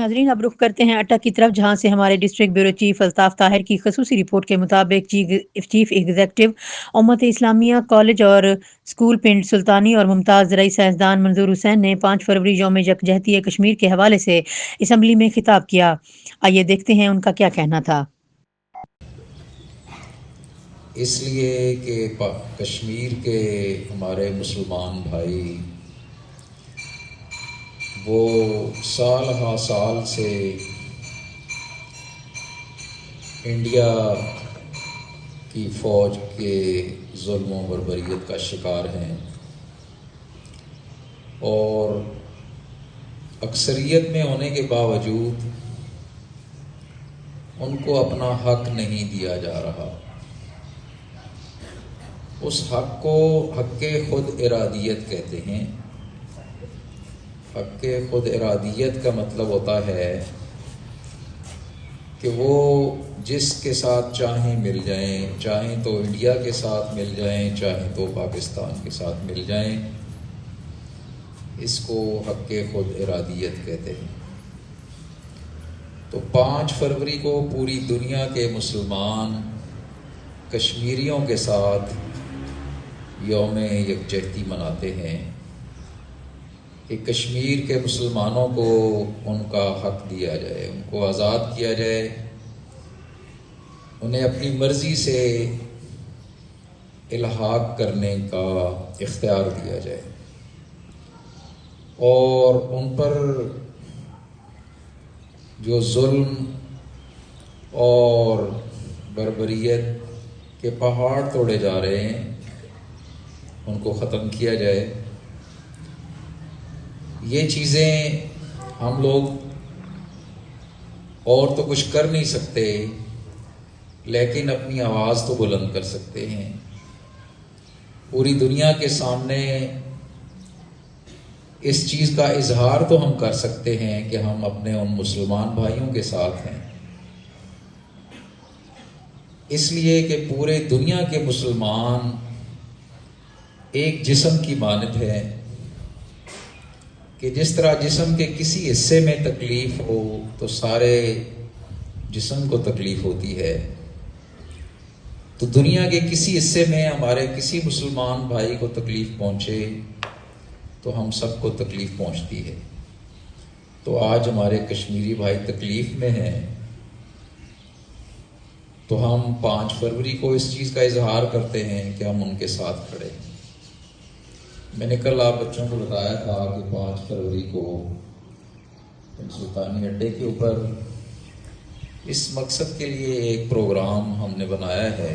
ناظرین اب رخ کرتے ہیں اٹک کی طرف، جہاں سے ہمارے district bureau chief Altaf Tahir کی خصوصی رپورٹ کے مطابق چیف ایگزیکٹو امت اسلامیہ کالج اور اسکول پنڈ سلطانی اور ممتاز زرعی سائنسدان منظور حسین نے 5 فروری یوم یکجہتی کشمیر کے حوالے سے اسمبلی میں خطاب کیا۔ آئیے دیکھتے ہیں ان کا کیا کہنا تھا۔ اس لیے کہ کشمیر کے ہمارے مسلمان بھائی وہ سال ہا سال سے انڈیا کی فوج کے ظلم و بربریت کا شکار ہیں اور اکثریت میں ہونے کے باوجود ان کو اپنا حق نہیں دیا جا رہا۔ اس حق کو حق خود ارادیت کہتے ہیں۔ حق خود ارادیت کا مطلب ہوتا ہے کہ وہ جس کے ساتھ چاہیں مل جائیں، چاہیں تو انڈیا کے ساتھ مل جائیں، چاہیں تو پاکستان کے ساتھ مل جائیں، اس کو حق خود ارادیت کہتے ہیں۔ تو 5 فروری کو پوری دنیا کے مسلمان کشمیریوں کے ساتھ یوم یکجہتی مناتے ہیں کہ کشمیر کے مسلمانوں کو ان کا حق دیا جائے، ان کو آزاد کیا جائے، انہیں اپنی مرضی سے الحاق کرنے کا اختیار دیا جائے اور ان پر جو ظلم اور بربریت کے پہاڑ توڑے جا رہے ہیں ان کو ختم کیا جائے۔ یہ چیزیں ہم لوگ اور تو کچھ کر نہیں سکتے، لیکن اپنی آواز تو بلند کر سکتے ہیں۔ پوری دنیا کے سامنے اس چیز کا اظہار تو ہم کر سکتے ہیں کہ ہم اپنے ان مسلمان بھائیوں کے ساتھ ہیں، اس لیے کہ پورے دنیا کے مسلمان ایک جسم کی مانند ہے کہ جس طرح جسم کے کسی حصے میں تکلیف ہو تو سارے جسم کو تکلیف ہوتی ہے، تو دنیا کے کسی حصے میں ہمارے کسی مسلمان بھائی کو تکلیف پہنچے تو ہم سب کو تکلیف پہنچتی ہے۔ تو آج ہمارے کشمیری بھائی تکلیف میں ہیں تو ہم 5 فروری کو اس چیز کا اظہار کرتے ہیں کہ ہم ان کے ساتھ کھڑے ہیں۔ میں نے کل آپ بچوں کو بتایا تھا کہ 5 فروری کو سلطانی اڈے کے اوپر اس مقصد کے لیے ایک پروگرام ہم نے بنایا ہے